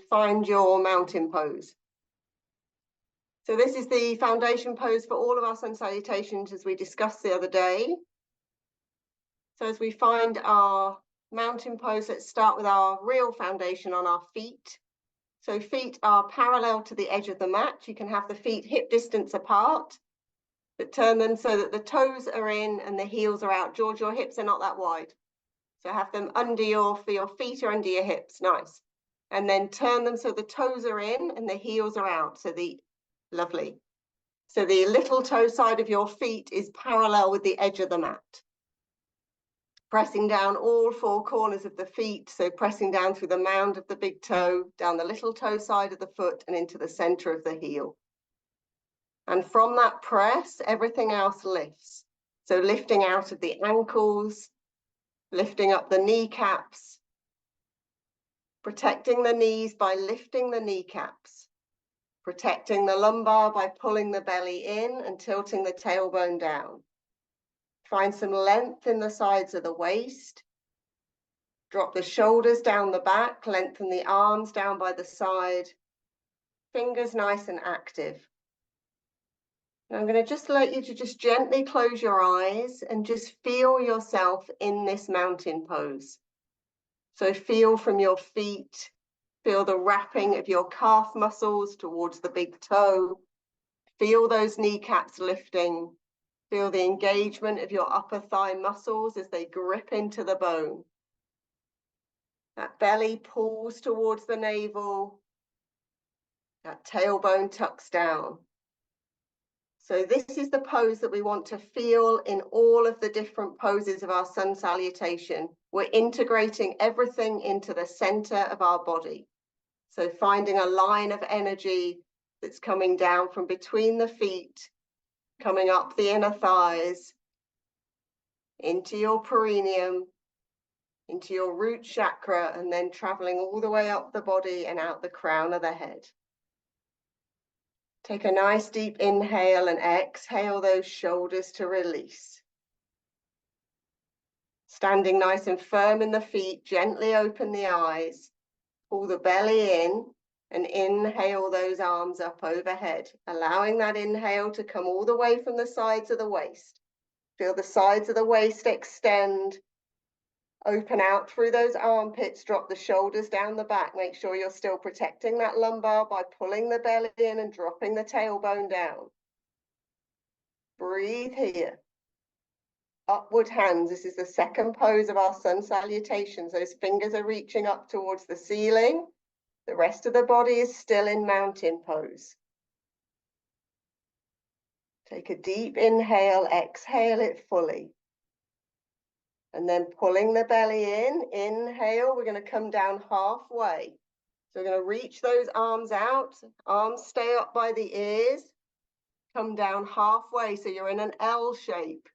find your mountain pose. So this is the foundation pose for all of our sun salutations as we discussed the other day. So as we find our mountain pose, let's start with our real foundation on our feet. So feet are parallel to the edge of the mat. You can have the feet hip distance apart, but turn them so that the toes are in and the heels are out. George, your hips are not that wide. So have them under your feet are under your hips, nice. And then turn them so the toes are in and the heels are out. So lovely. So the little toe side of your feet is parallel with the edge of the mat. Pressing down all four corners of the feet. So pressing down through the mound of the big toe, down the little toe side of the foot and into the center of the heel. And from that press, everything else lifts. So lifting out of the ankles, lifting up the kneecaps, protecting the knees by lifting the kneecaps, protecting the lumbar by pulling the belly in and tilting the tailbone down. Find some length in the sides of the waist. Drop the shoulders down the back, lengthen the arms down by the side. Fingers nice and active. And I'm going to just let you to just gently close your eyes and just feel yourself in this mountain pose. So feel from your feet, feel the wrapping of your calf muscles towards the big toe. Feel those kneecaps lifting. Feel the engagement of your upper thigh muscles as they grip into the bone. That belly pulls towards the navel. That tailbone tucks down. So this is the pose that we want to feel in all of the different poses of our sun salutation. We're integrating everything into the center of our body. So finding a line of energy that's coming down from between the feet, coming up the inner thighs, into your perineum, into your root chakra, and then traveling all the way up the body and out the crown of the head. Take a nice deep inhale and exhale those shoulders to release. Standing nice and firm in the feet, gently open the eyes, pull the belly in and inhale those arms up overhead, allowing that inhale to come all the way from the sides of the waist. Feel the sides of the waist extend, open out through those armpits, drop the shoulders down the back. Make sure you're still protecting that lumbar by pulling the belly in and dropping the tailbone down. Breathe here. Upward hands. This is the second pose of our sun salutations. Those fingers are reaching up towards the ceiling. The rest of the body is still in mountain pose. Take a deep inhale, exhale it fully. And then pulling the belly in, inhale, we're going to come down halfway. So we're going to reach those arms out, arms stay up by the ears, come down halfway. So you're in an L shape,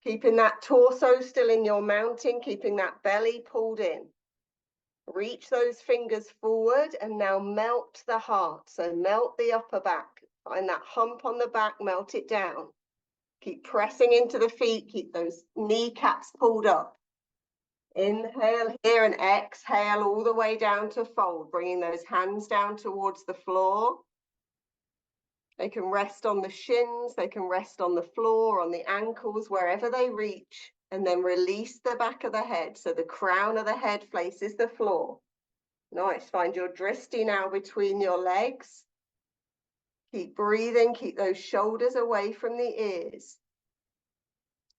keeping that torso still in your mountain, keeping that belly pulled in. Reach those fingers forward and now melt the heart. So melt the upper back, find that hump on the back, melt it down. Keep pressing into the feet, keep those kneecaps pulled up. Inhale here and exhale all the way down to fold, bringing those hands down towards the floor. They can rest on the shins, they can rest on the floor, on the ankles, wherever they reach, and then release the back of the head. So the crown of the head faces the floor. Nice, find your drishti now between your legs. Keep breathing, keep those shoulders away from the ears.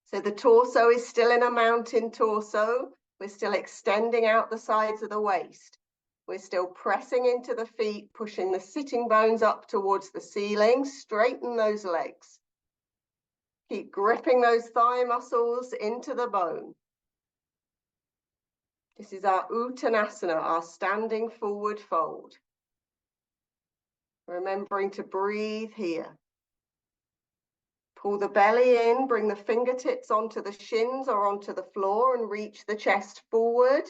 So the torso is still in a mountain torso. We're still extending out the sides of the waist. We're still pressing into the feet, pushing the sitting bones up towards the ceiling. Straighten those legs. Keep gripping those thigh muscles into the bone. This is our Uttanasana, our standing forward fold. Remembering to breathe here. Pull the belly in, bring the fingertips onto the shins or onto the floor and reach the chest forward.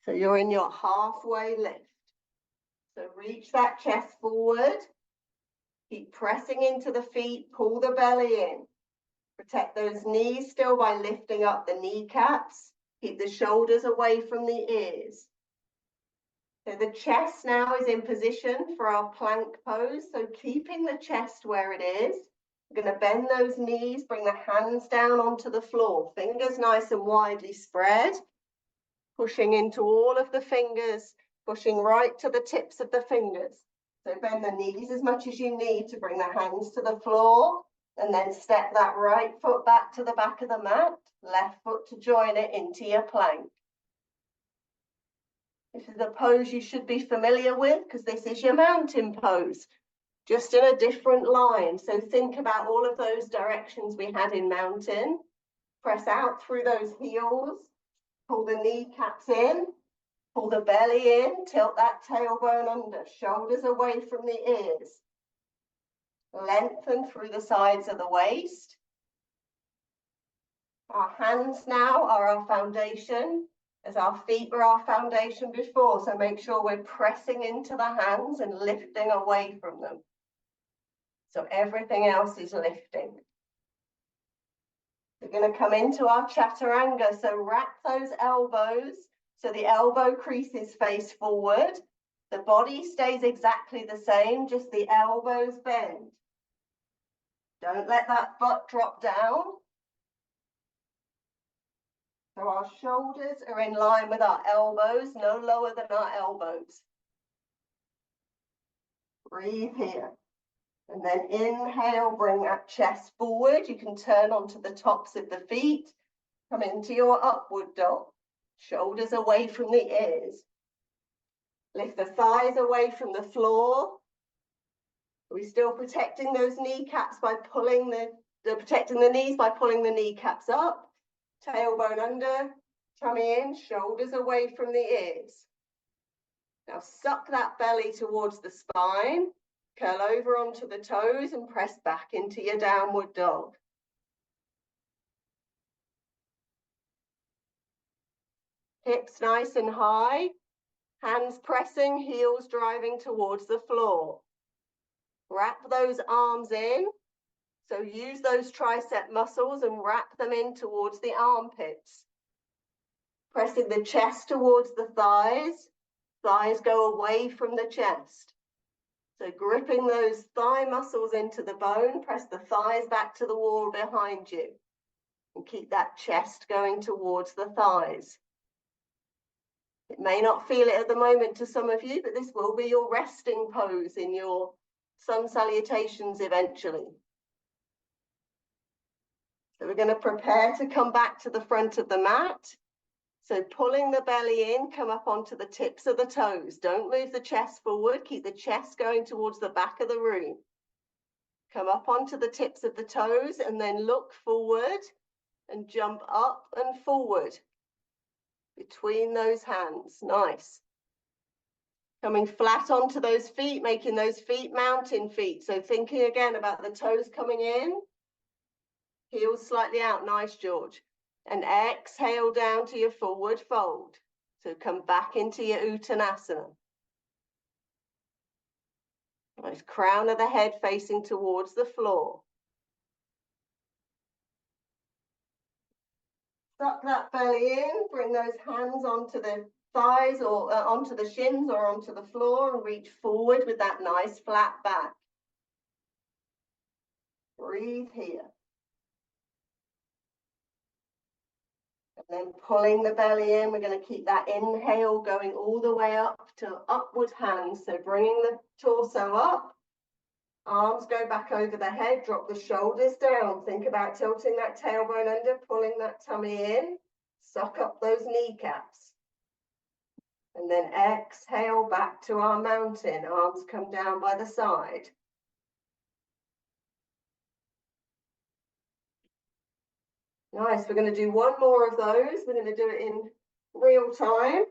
So you're in your halfway lift. So reach that chest forward. Keep pressing into the feet, pull the belly in. Protect those knees still by lifting up the kneecaps. Keep the shoulders away from the ears. So the chest now is in position for our plank pose. So keeping the chest where it is, we're going to bend those knees, bring the hands down onto the floor, fingers nice and widely spread, pushing into all of the fingers, pushing right to the tips of the fingers. So bend the knees as much as you need to bring the hands to the floor, and then step that right foot back to the back of the mat, left foot to join it into your plank. This is a pose you should be familiar with because this is your mountain pose, just in a different line. So think about all of those directions we had in mountain. Press out through those heels, pull the kneecaps in, pull the belly in, tilt that tailbone under, shoulders away from the ears. Lengthen through the sides of the waist. Our hands now are our foundation, as our feet were our foundation before. So make sure we're pressing into the hands and lifting away from them. So everything else is lifting. We're going to come into our chaturanga. So wrap those elbows so the elbow creases face forward. The body stays exactly the same, just the elbows bend. Don't let that butt drop down. So our shoulders are in line with our elbows, no lower than our elbows. Breathe here. And then inhale, bring that chest forward. You can turn onto the tops of the feet. Come into your upward dog. Shoulders away from the ears. Lift the thighs away from the floor. We're still protecting those kneecaps by pulling protecting the knees by pulling the kneecaps up. Tailbone under, tummy in, shoulders away from the ears. Now suck that belly towards the spine. Curl over onto the toes and press back into your downward dog. Hips nice and high. Hands pressing, heels driving towards the floor. Wrap those arms in. So use those tricep muscles and wrap them in towards the armpits. Pressing the chest towards the thighs. Thighs go away from the chest. So gripping those thigh muscles into the bone, press the thighs back to the wall behind you. And keep that chest going towards the thighs. It may not feel it at the moment to some of you, but this will be your resting pose in your sun salutations eventually. So we're going to prepare to come back to the front of the mat. So pulling the belly in, come up onto the tips of the toes. Don't move the chest forward. Keep the chest going towards the back of the room. Come up onto the tips of the toes and then look forward and jump up and forward between those hands. Nice. Coming flat onto those feet, making those feet mountain feet. So thinking again about the toes coming in, heels slightly out. Nice, George. And exhale down to your forward fold. So come back into your Uttanasana. Nice, crown of the head facing towards the floor. Suck that belly in, bring those hands onto the thighs or onto the shins or onto the floor and reach forward with that nice flat back. Breathe here. And then pulling the belly in, we're going to keep that inhale going all the way up to upward hands. So bringing the torso up, arms go back over the head, drop the shoulders down. Think about tilting that tailbone under, pulling that tummy in, suck up those kneecaps. And then exhale back to our mountain, arms come down by the side. Nice, we're going to do one more of those. We're going to do it in real time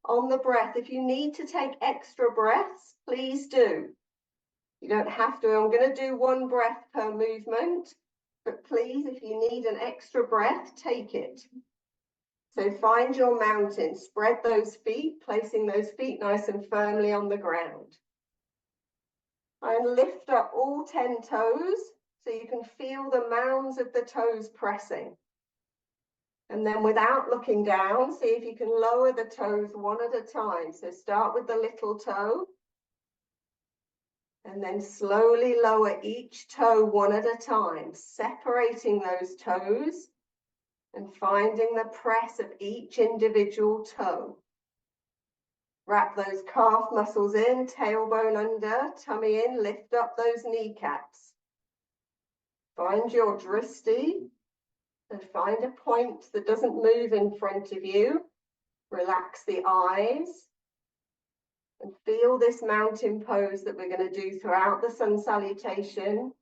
on the breath. If you need to take extra breaths, please do. You don't have to. I'm going to do one breath per movement, but please, if you need an extra breath, take it. So find your mountain, spread those feet, placing those feet nice and firmly on the ground. And lift up all 10 toes so you can feel the mounds of the toes pressing. And then without looking down, see if you can lower the toes one at a time. So start with the little toe. And then slowly lower each toe one at a time, separating those toes and finding the press of each individual toe. Wrap those calf muscles in, tailbone under, tummy in, lift up those kneecaps. Find your drishti and find a point that doesn't move in front of you. Relax the eyes and feel this mountain pose that we're going to do throughout the sun salutation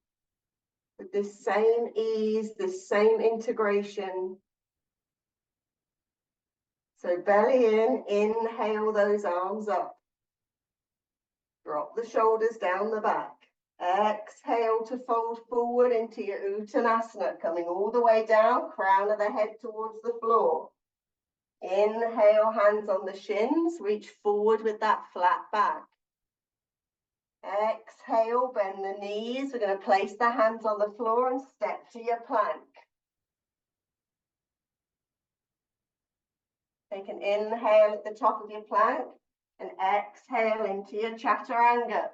with this same ease, this same integration. So belly in, inhale those arms up. Drop the shoulders down the back. Exhale to fold forward into your Uttanasana, coming all the way down, crown of the head towards the floor. Inhale, hands on the shins, reach forward with that flat back. Exhale, bend the knees. We're going to place the hands on the floor and step to your plank. Take an inhale at the top of your plank and exhale into your chaturanga.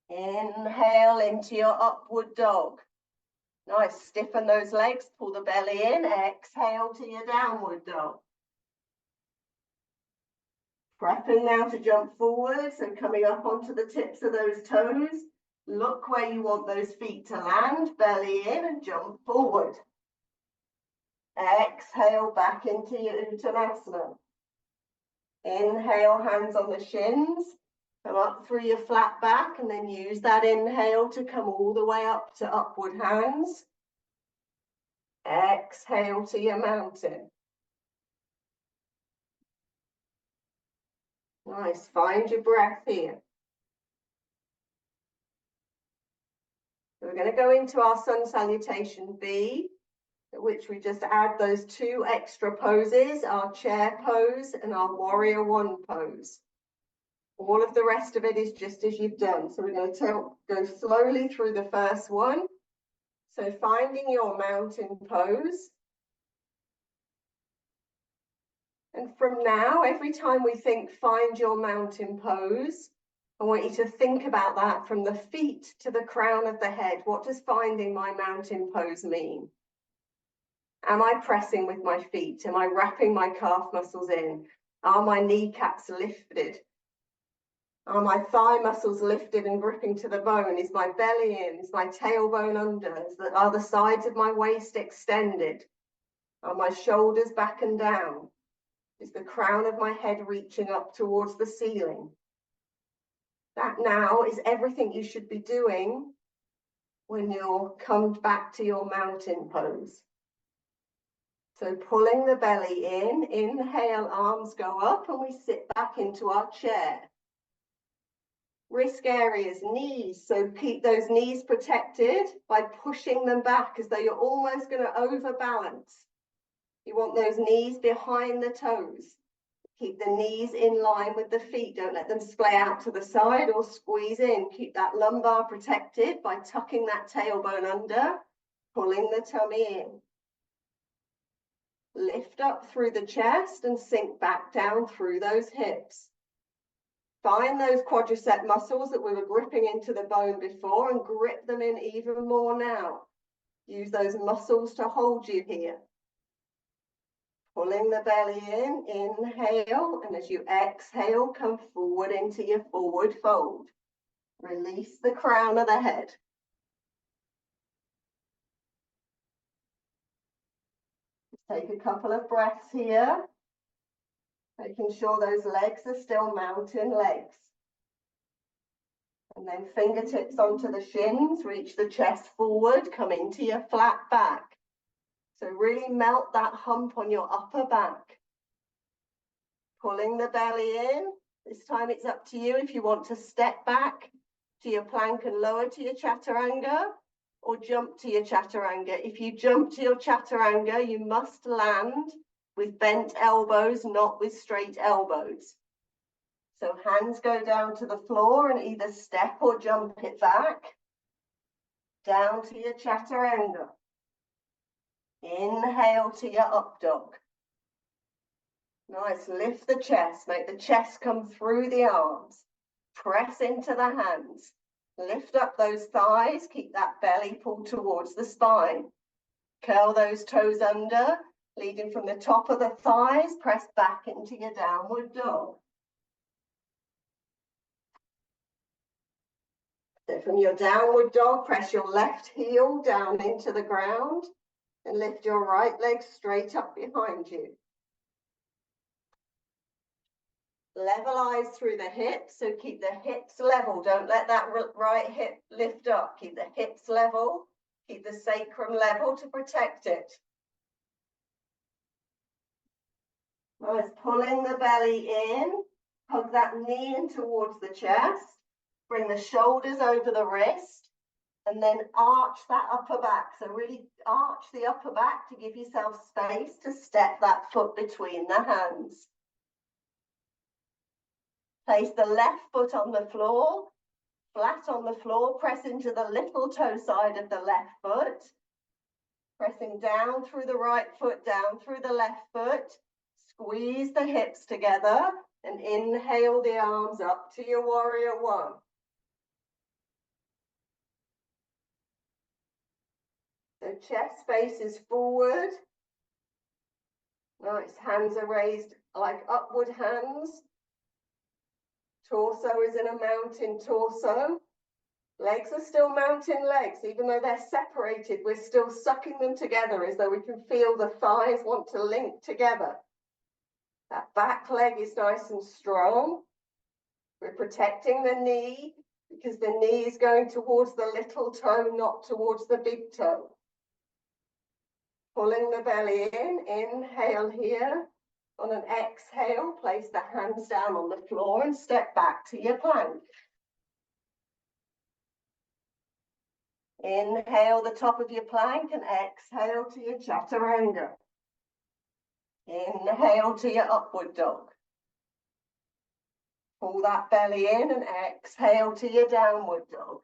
Inhale into your upward dog. Nice, stiffen those legs, pull the belly in, exhale to your downward dog. Prepping now to jump forward, so coming up onto the tips of those toes. Look where you want those feet to land, belly in and jump forward. Exhale back into your Uttanasana. Inhale, hands on the shins. Come up through your flat back and then use that inhale to come all the way up to upward hands. Exhale to your mountain. Nice, find your breath here. So we're going to go into our Sun Salutation B, at which we just add those two extra poses, our chair pose and our warrior one pose. All of the rest of it is just as you've done. So we're going to go slowly through the first one. So finding your mountain pose. And from now, every time we think find your mountain pose, I want you to think about that from the feet to the crown of the head. What does finding my mountain pose mean? Am I pressing with my feet? Am I wrapping my calf muscles in? Are my kneecaps lifted? Are my thigh muscles lifted and gripping to the bone? Is my belly in? Is my tailbone under? Are the sides of my waist extended? Are my shoulders back and down? Is the crown of my head reaching up towards the ceiling? That now is everything you should be doing when you're come back to your mountain pose. So pulling the belly in, inhale, arms go up and we sit back into our chair. Risk areas, knees, so keep those knees protected by pushing them back as though you're almost going to overbalance. You want those knees behind the toes. Keep the knees in line with the feet. Don't let them splay out to the side or squeeze in. Keep that lumbar protected by tucking that tailbone under, pulling the tummy in. Lift up through the chest and sink back down through those hips. Find those quadricep muscles that we were gripping into the bone before and grip them in even more now. Use those muscles to hold you here. Pulling the belly in, inhale, and as you exhale, come forward into your forward fold. Release the crown of the head. Take a couple of breaths here, making sure those legs are still mountain legs. And then fingertips onto the shins, reach the chest forward, come into your flat back. So really melt that hump on your upper back. Pulling the belly in. This time it's up to you if you want to step back to your plank and lower to your chaturanga or jump to your chaturanga. If you jump to your chaturanga, you must land with bent elbows, not with straight elbows. So hands go down to the floor and either step or jump it back. Down to your chaturanga. Inhale to your up dog. Nice, lift the chest, make the chest come through the arms. Press into the hands. Lift up those thighs, keep that belly pulled towards the spine. Curl those toes under, leading from the top of the thighs, press back into your downward dog. So from your downward dog, press your left heel down into the ground and lift your right leg straight up behind you. Level eyes through the hips, so keep the hips level. Don't let that right hip lift up. Keep the hips level, keep the sacrum level to protect it. Nice, pulling the belly in, hug that knee in towards the chest, bring the shoulders over the wrist, and then arch that upper back. So really arch the upper back to give yourself space to step that foot between the hands. Place the left foot on the floor, flat on the floor, press into the little toe side of the left foot, pressing down through the right foot, down through the left foot, squeeze the hips together and inhale the arms up to your warrior one. So chest faces forward. Nice, hands are raised like upward hands. Torso is in a mountain torso. Legs are still mountain legs. Even though they're separated, we're still sucking them together as though we can feel the thighs want to link together. That back leg is nice and strong. We're protecting the knee because the knee is going towards the little toe, not towards the big toe. Pulling the belly in, inhale here. On an exhale, place the hands down on the floor and step back to your plank. Inhale the top of your plank and exhale to your chaturanga. Inhale to your upward dog. Pull that belly in and exhale to your downward dog.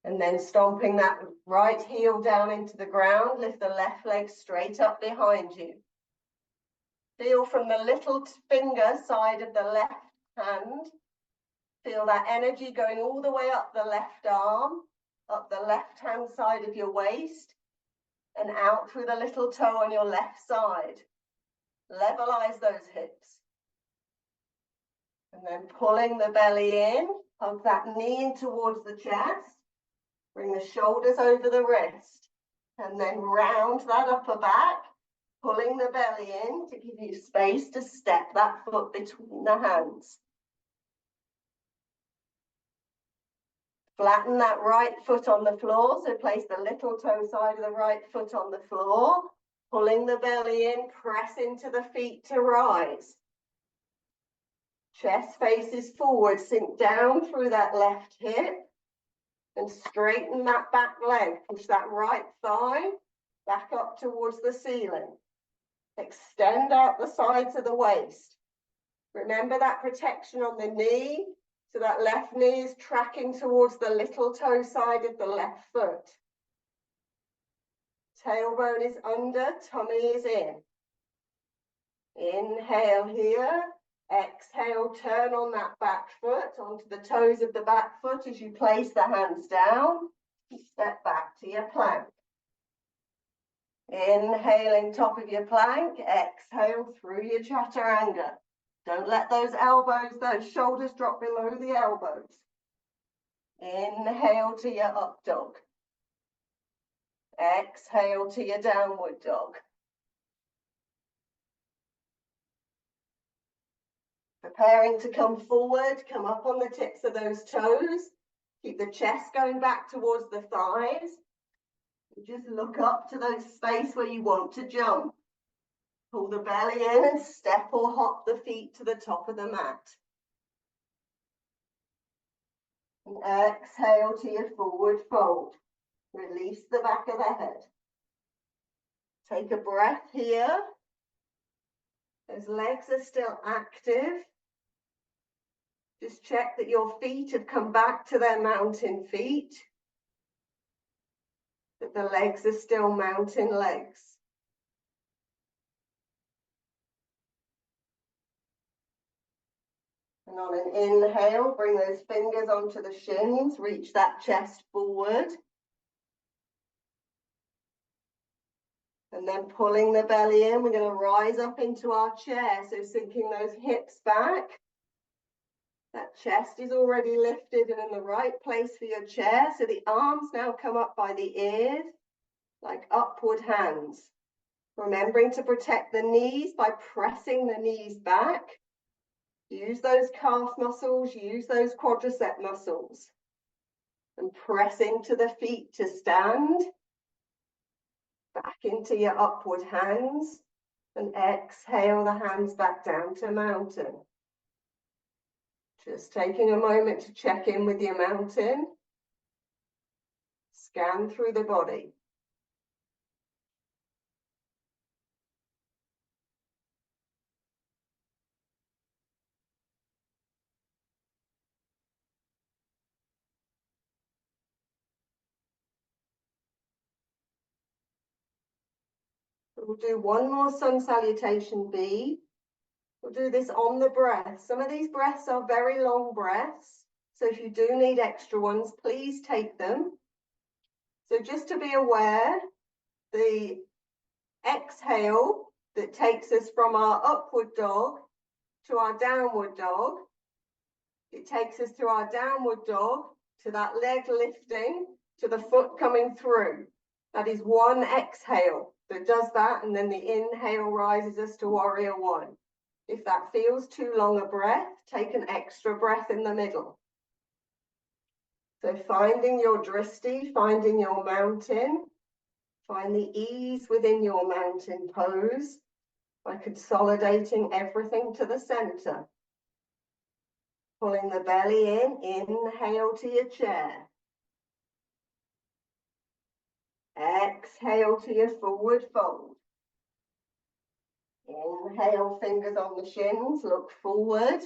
And then stomping that right heel down into the ground, lift the left leg straight up behind you. Feel from the little finger side of the left hand, feel that energy going all the way up the left arm, up the left hand side of your waist, and out through the little toe on your left side. Levelize those hips. And then pulling the belly in, hug that knee in towards the chest. Bring the shoulders over the wrist and then round that upper back, pulling the belly in to give you space to step that foot between the hands. Flatten that right foot on the floor, so place the little toe side of the right foot on the floor, pulling the belly in, press into the feet to rise. Chest faces forward, sink down through that left hip. And straighten that back leg. Push that right thigh back up towards the ceiling. Extend out the sides of the waist. Remember that protection on the knee. So that left knee is tracking towards the little toe side of the left foot. Tailbone is under, tummy is in. Inhale here. Exhale, turn on that back foot onto the toes of the back foot as you place the hands down. Step back to your plank. Inhaling top of your plank, exhale through your chaturanga. Don't let those elbows, those shoulders drop below the elbows. Inhale to your up dog. Exhale to your downward dog. Preparing to come forward, come up on the tips of those toes. Keep the chest going back towards the thighs. And just look up to those space where you want to jump. Pull the belly in and step or hop the feet to the top of the mat. And exhale to your forward fold. Release the back of the head. Take a breath here. Those legs are still active. Just check that your feet have come back to their mountain feet, that the legs are still mountain legs. And on an inhale, bring those fingers onto the shins, reach that chest forward. And then pulling the belly in, we're going to rise up into our chair. So sinking those hips back. That chest is already lifted and in the right place for your chair. So the arms now come up by the ears, like upward hands. Remembering to protect the knees by pressing the knees back. Use those calf muscles, use those quadricep muscles. And press into the feet to stand. Back into your upward hands. And exhale the hands back down to mountain. Just taking a moment to check in with your mountain. Scan through the body. We'll do one more Sun Salutation B. We'll do this on the breath. Some of these breaths are very long breaths. So if you do need extra ones, please take them. So just to be aware, the exhale that takes us from our upward dog to our downward dog. It takes us through our downward dog to that leg lifting, to the foot coming through. That is one exhale that does that, and then the inhale rises us to warrior one. If that feels too long a breath, take an extra breath in the middle. So finding your drishti, finding your mountain, find the ease within your mountain pose by consolidating everything to the center. Pulling the belly in, inhale to your chair. Exhale to your forward fold. Inhale, fingers on the shins, look forward.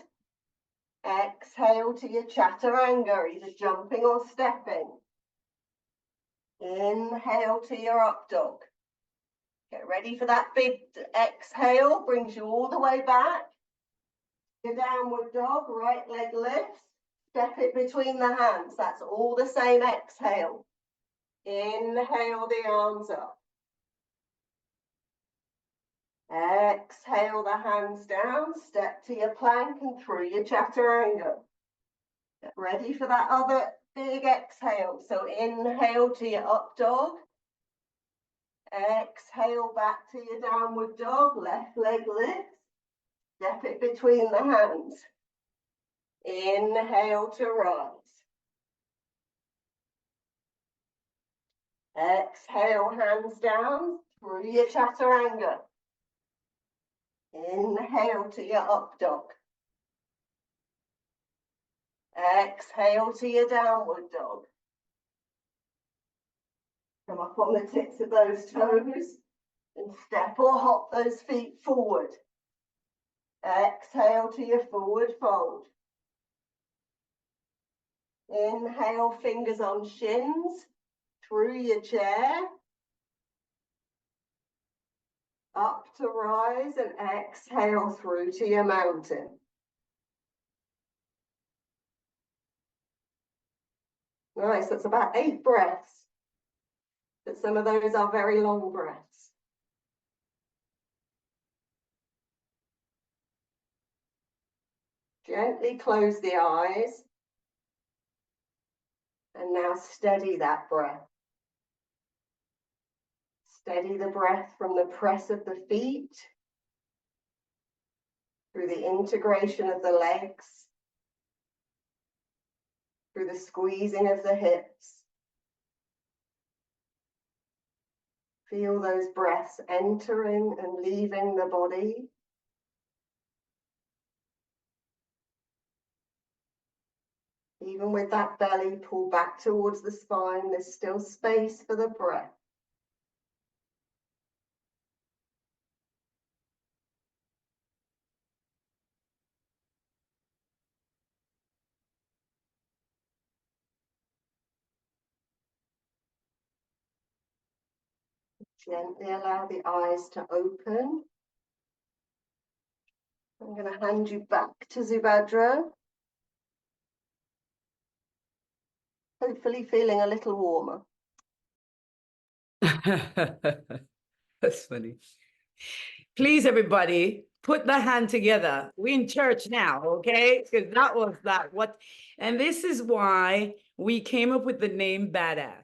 Exhale to your chaturanga, either jumping or stepping. Inhale to your up dog. Get ready for that big exhale, brings you all the way back. Your downward dog, right leg lifts. Step it between the hands. That's all the same exhale. Inhale the arms up. Exhale the hands down. Step to your plank and through your chaturanga. Get ready for that other big exhale. So inhale to your up dog. Exhale back to your downward dog. Left leg lifts. Step it between the hands. Inhale to rise. Exhale, hands down through your chaturanga. Inhale to your up dog. Exhale to your downward dog. Come up on the tips of those toes and step or hop those feet forward. Exhale to your forward fold. Inhale, fingers on shins, through your chair. Up to rise and exhale through to your mountain. Nice, that's about 8 breaths. But some of those are very long breaths. Gently close the eyes. And now steady that breath. Steady the breath from the press of the feet, through the integration of the legs, through the squeezing of the hips. Feel those breaths entering and leaving the body. Even with that belly pulled back towards the spine, there's still space for the breath. Gently allow the eyes to open. I'm going to hand you back to Subhadra. Hopefully feeling a little warmer. That's funny. Please, everybody, put the hand together. We're in church now, okay? Because that was that what, and this is why we came up with the name Badass.